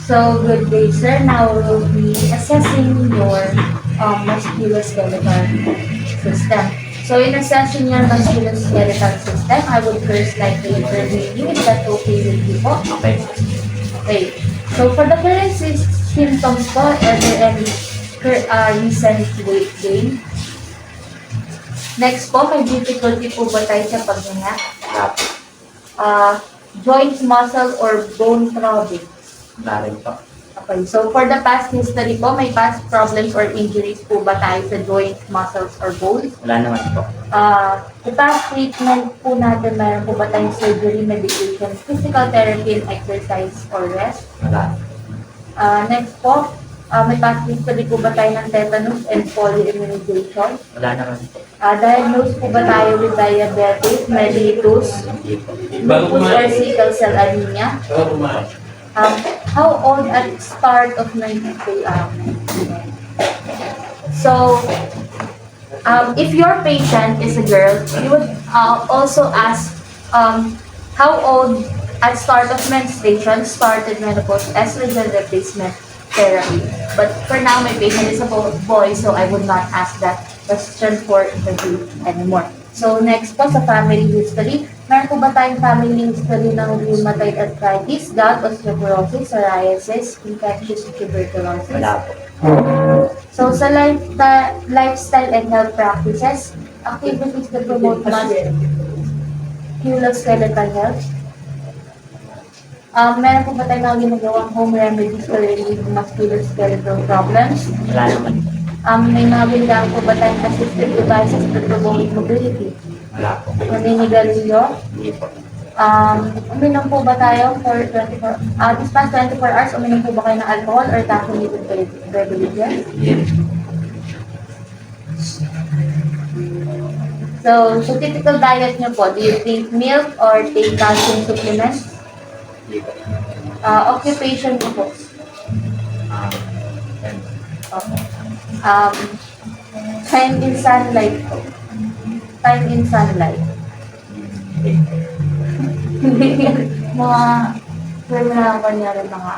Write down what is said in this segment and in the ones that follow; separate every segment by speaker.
Speaker 1: So, good day, sir. Now we'll be assessing your musculoskeletal system. So, in assessing your musculoskeletal system, I would first like to interview you. Is that okay with you po?
Speaker 2: Okay.
Speaker 1: Okay. So, for the current symptoms po, are there any recent weight gain? Next po, may difficulty po ba tayo sa paghinga? Joint, muscle, or bone throbbing?
Speaker 2: Wala rin po.
Speaker 1: Okay, so for the past history po, may past problems or injuries po ba tayo sa joint, muscles, or bones?
Speaker 2: Wala naman po.
Speaker 1: The past treatment po natin, meron po ba tayong surgery, medication, physical therapy, and exercise, or rest?
Speaker 2: Wala.
Speaker 1: Next po, may past history po ba tayo ng tetanus and polio immunization?
Speaker 2: Wala naman po.
Speaker 1: Diagnosed po ba tayo with diabetes, mellitus,
Speaker 2: Hindi po.
Speaker 1: lupus, or sickle cell anemia? How old at start of 90 So, if your patient is a girl, you would also ask how old at start of menstruation, started menopause, estrogen replacement therapy. But for now, my patient is a boy, so I would not ask that question for interview anymore. So next po sa family history, meron po ba tayong family history ng rheumatoid arthritis, gout, osteoporosis, psoriasis, infectious tuberculosis?
Speaker 2: Wala po.
Speaker 1: So sa lifestyle and health practices, activities that promote musculoskeletal health. Meron po ba tayong ginagawang home remedies to relieve musculoskeletal problems?
Speaker 2: Wala naman po.
Speaker 1: May mga biglang po ba tayong assistive devices to promote mobility?
Speaker 2: Wala po.
Speaker 1: Naninigarilyo?
Speaker 2: Hindi po.
Speaker 1: Uminom po ba tayo for 24, this past 24 hours, uminom po ba kayo ng alcohol or caffeinated beverages?
Speaker 2: Hindi.
Speaker 1: So, sa typical diet niyo po, do you take milk or take calcium supplements?
Speaker 2: Hindi po.
Speaker 1: Occupation niyo po?
Speaker 2: Yan.
Speaker 1: Okay. Time in sunlight po. Time in sunlight. Mga, kunyari mga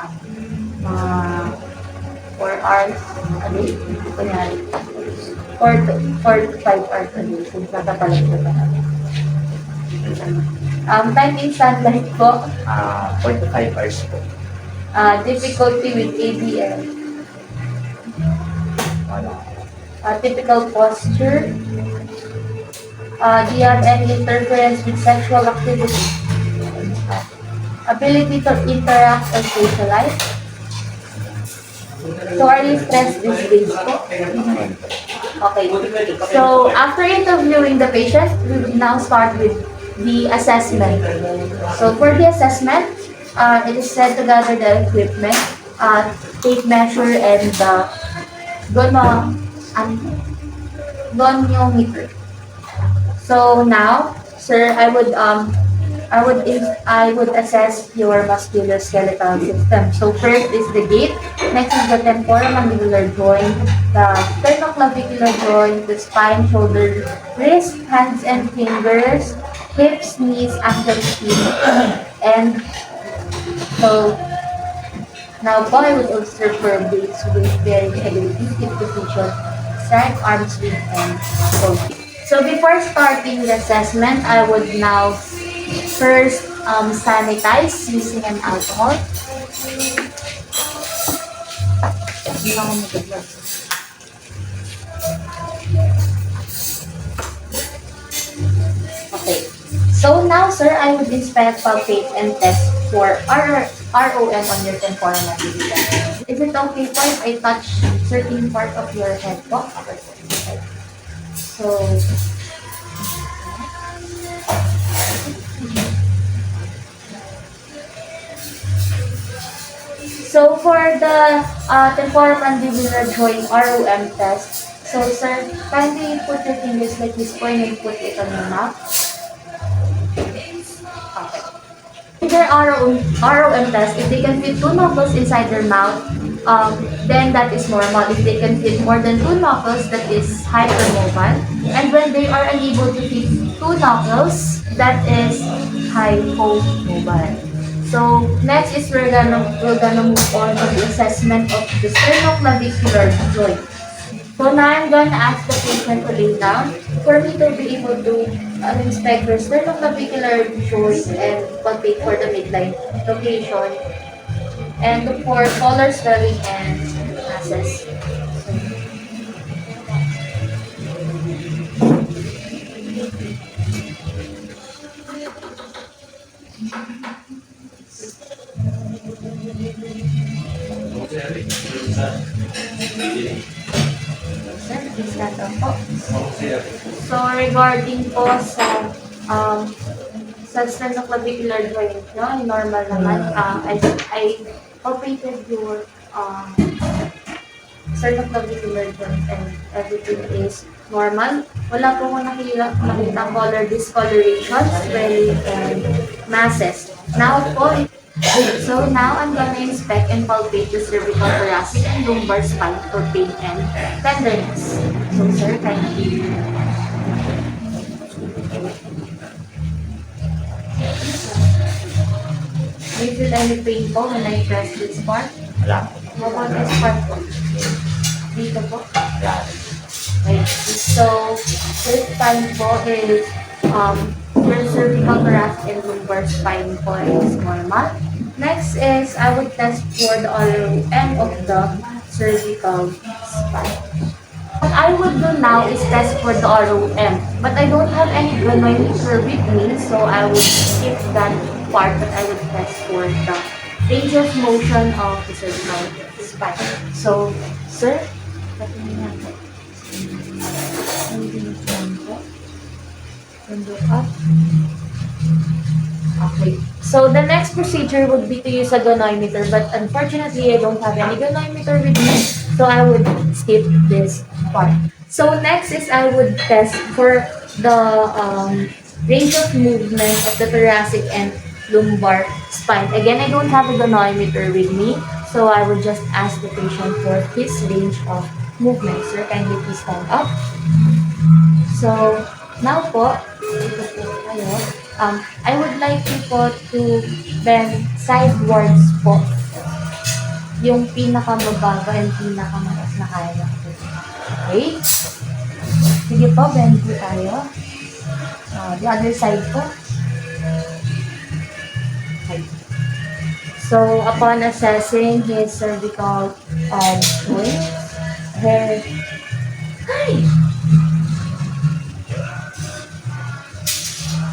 Speaker 1: 4 hours a day. Kunyari, 4 to 5 hours a day. Kung natapalag ko pa natin. Time in sunlight po.
Speaker 2: 4 to 5 hours po.
Speaker 1: Difficulty with ABL.
Speaker 2: Wala.
Speaker 1: Typical posture. Do you have any interference with sexual activity? Ability to interact and socialize? So are you stressed these days po? Okay. So after interviewing the patient, we will now start with the assessment. So for the assessment, it is said to gather the equipment, tape measure, and the goniometer. So now, sir, I would assess your musculoskeletal system. So first is the gait, next is the temporomandibular joint, the sternoclavicular joint, the spine, shoulder, wrist, hands and fingers, hips, knees, ankles, feet, and so now po I would observe for base weight bearing ability, hip position, strength, arm swing, and fold. So before starting the assessment, I would now first sanitize using an alcohol. Okay. So now, sir, I would inspect, palpate, and test for ROM on your temporal mandibular. Is it okay po if I touch certain part of your head po? Okay. So, for the temporomandibular joint ROM test, so sir, kindly put your fingers like this po and put it on your mouth. Okay. Their ROM test, if they can fit 2 knuckles inside their mouth, then that is normal. If they can fit more than 2 knuckles, that is hypermobile. And when they are unable to fit 2 knuckles, that is hypomobile. So next is we're gonna move on to the assessment of the sternoclavicular joint. So now I'm gonna ask the patient to lay down for me to be able to inspect your sternoclavicular joint and palpate for the midline location and look for color swelling and masses. Sir, please stand up po. So regarding po um, sa sternoclavicular joint nyo, normal naman. I palpated your sternoclavicular joint and everything is normal. Wala po akong nakita color discoloration, swelling, and masses. Now po, so now I'm gonna inspect and palpate the cervical, thoracic, and lumbar spine for pain and tenderness. So sir, kindly. Do you feel any pain po when I press this part?
Speaker 2: Wala po.
Speaker 1: How about this part po? Dito po?
Speaker 2: Wala.
Speaker 1: Right. So, first time po is your cervical, thoracic, and lumbar spine po is normal. Next is I would test for the ROM of the cervical spine. What I would do now is test for the ROM, but I don't have any ganometer with me, so I would skip that part, but I would test for the range of motion of the cervical spine. So, sir, patingin natin. Up. Okay. So the next procedure would be to use a ganometer, but unfortunately I don't have any ganometer with me, so I would skip this part. So next is I would test for the range of movement of the thoracic and lumbar spine. Again, I don't have a ganometer with me, so I would just ask the patient for his range of movement. Sir, kindly please stand up. So, now po, ito po tayo. I would like you po to bend sidewards po. Yung pinakamababa and pinakamataas na kaya po. Okay? Sige po, bend po tayo. The other side po. Okay. So, upon assessing his cervical joint, head,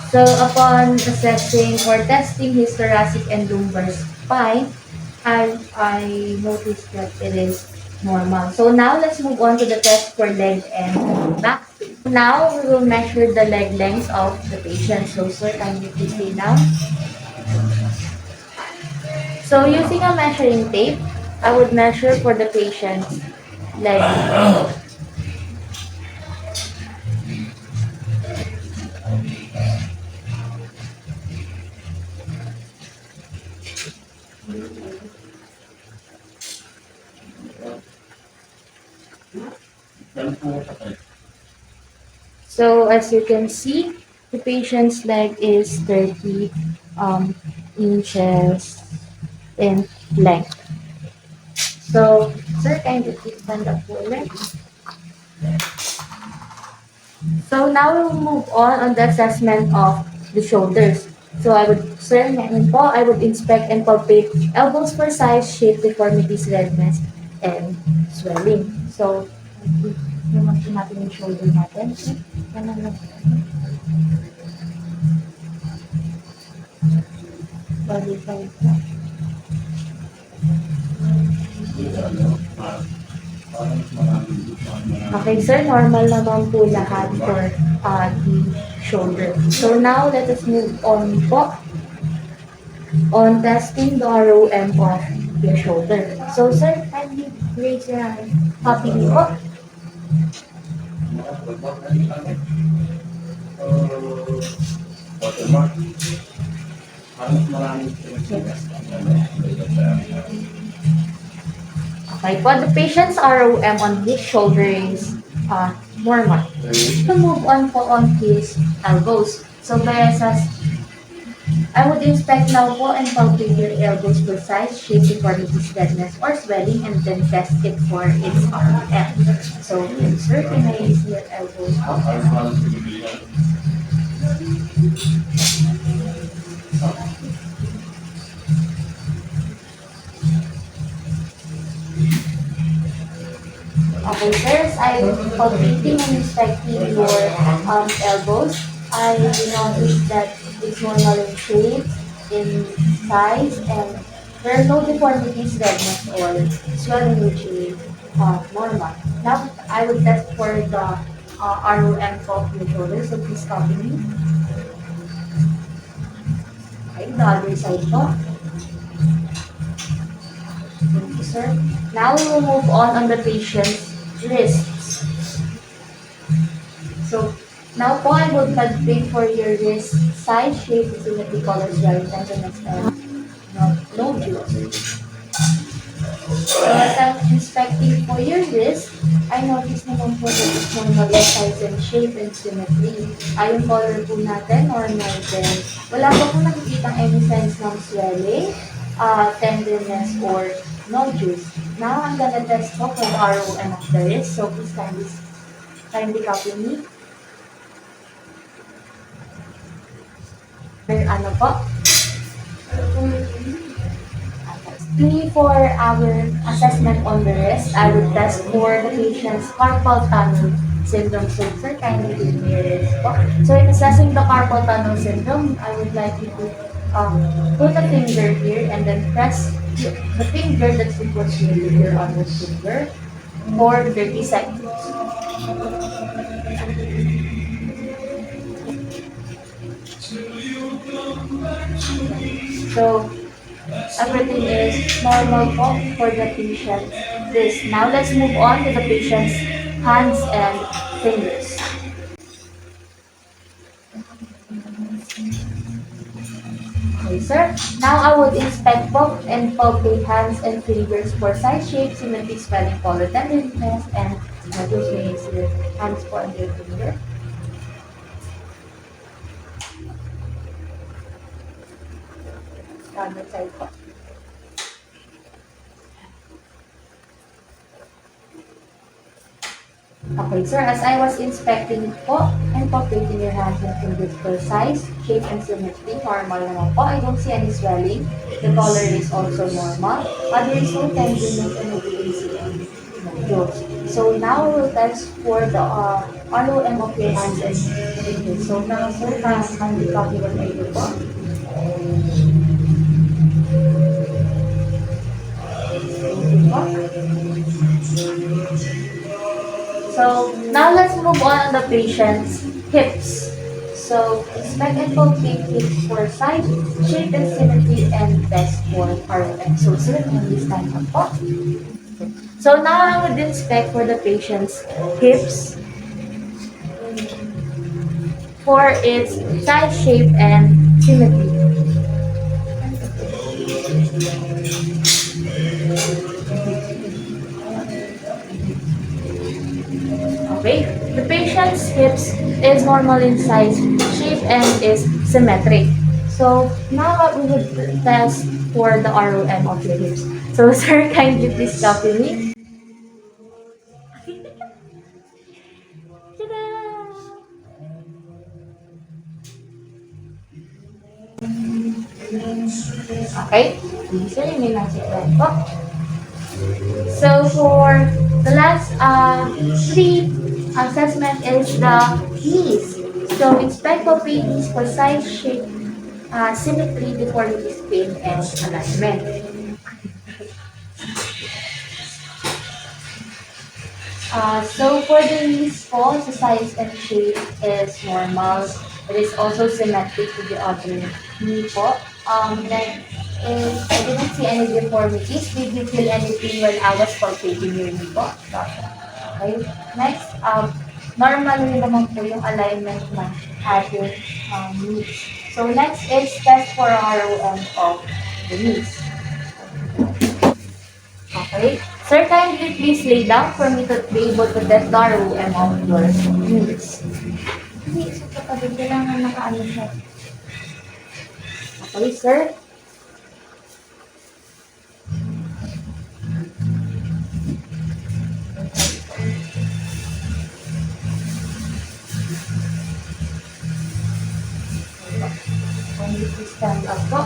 Speaker 1: so upon assessing or testing his thoracic and lumbar spine, I noticed that it is normal. So now let's move on to the test for leg and back. Now we will measure the leg length of the patient. So sir, kindly please lay down. So using a measuring tape, I would measure for the patient's leg length. So as you can see, the patient's leg is 30 inches in length. So, sir, kindly please stand up for leg. So now we'll move on the assessment of the shoulders. So I would, sir, ngayon po, I would inspect and palpate elbows for size, shape, deformities, redness, and swelling. So, naman po natin yung shoulder natin. Kanan lang. Body side po. Okay, sir, normal naman po lahat for the shoulder. So now, let us move on po on testing the ROM of your shoulder. So, sir, kindly raise your hand. Copy me po. Okay, for the patient's ROM on his shoulder is normal. To move on po on his elbows. So, by I would inspect now po and palpate your elbows for size, shape, deformity, redness, or swelling, and then test it for its RPM. So, sir, can I see your elbows po? Okay, sir, as I'm palpating and inspecting your elbows, I noticed that it's normal in shape, in size, and there are no deformities, redness, or swelling, which is normal. Now, I will test for the ROM of your shoulder, so please copy me. Okay, the other side po. Thank you, sir. Now we will move on the patient's wrists. So, now po I would palpate for your wrist size, shape, symmetry, colors, right, tenderness, and nodules. So, as I'm inspecting for your wrist, I notice naman po that it's normal in size and shape and symmetry. Yung color po natin, normal din. Wala pa po nakikita any signs ng swelling, tenderness, or nodules. Now, I'm gonna test po for the ROM of the wrist. So, please kindly copy me. Ano po? For our assessment on the wrist, I would test for the patient's carpal tunnel syndrome. So, sir, kindly give me your wrist po. So, in assessing the carpal tunnel syndrome, I would like you to put a finger here and then press the finger that's equal to your other finger for 30 seconds. So, everything is normal po for the patient's wrist. Now, let's move on to the patient's hands and fingers. Okay, sir. Now, I would inspect po and palpate hands and fingers for size, shape, symmetry, swelling, color, tenderness, and nodules. May you see your hands po and your finger. Other side po. Okay, sir, as I was inspecting po and palpating your hands and fingers for size, shape, and symmetry, normal naman po. I don't see any swelling. The color is also normal. There is no tenderness and no see any nodules. So now we will test for the ROM of your hands and fingers. So now, sir, kindly copy what I do po. So now let's move on the patient's hips. So inspect and palpate hips for size, shape, and symmetry, and test for ROM. So sir, can you stand up po? So now I would inspect for the patient's hips for its size, shape, and symmetry. Okay, the patient's hips is normal in size, shape, and is symmetric. So now we would test for the ROM of your hips. So sir, kindly please copy me. Okay, sir, you may now sit down po. So for the last three assessment is the knees. So inspect palpate knees for size, shape, symmetry, deformity, pain, and alignment. So for the knees po, the size and shape is normal. It is also symmetric to the other knee po. Next is, I didn't see any deformities. Did you feel anything when I was palpating your knee po? Okay. Next, normal rin naman po yung alignment ng ating knees. So next is test for ROM of the knees. Okay. Sir, kindly please lay down for me to be able to test the ROM of your knees. Hindi, so kapag kailangan nakaano siya. Okay, sir. Only please stand up po.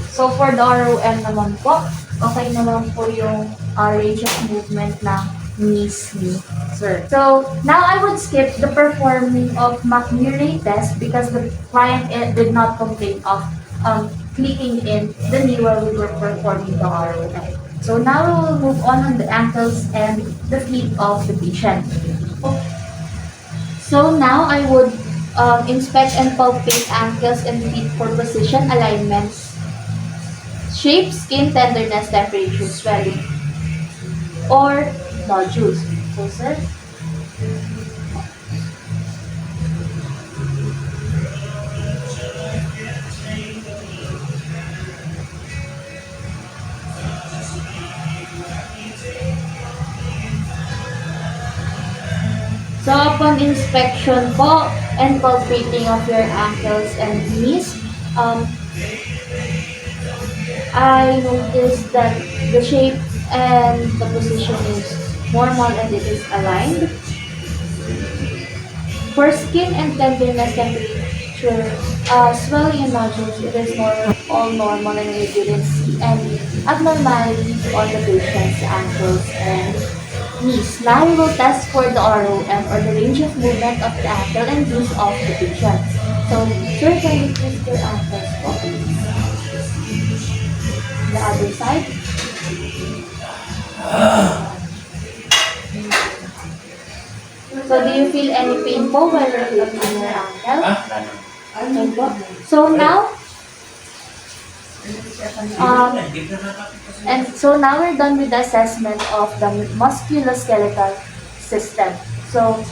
Speaker 1: So, for the ROM naman po, okay naman po yung range of movement ng knees ni sir. So, now I would skip the performing of McMurray test because the client did not complain of clicking in the knee while we were performing the ROM. So, now we will move on the ankles and the feet of the patient. So now I would inspect and palpate ankles and feet for position, alignments, shape, skin tenderness, temperature, swelling, or nodules. So, sir. So upon inspection po and palpating of your ankles and knees, I noticed that the shape and the position is normal and it is aligned. For skin and tenderness temperature, swelling and nodules, it is all normal and we didn't see any abnormalities on the patient's ankles and knees. Now we will test for the ROM or the range of movement of the ankle and knees of the patient. So, sir, can you twist your ankles po? The other side. So, do you feel any pain po while reflecting your ankle? Okay po. So now, now we're done with the assessment of the musculoskeletal system. So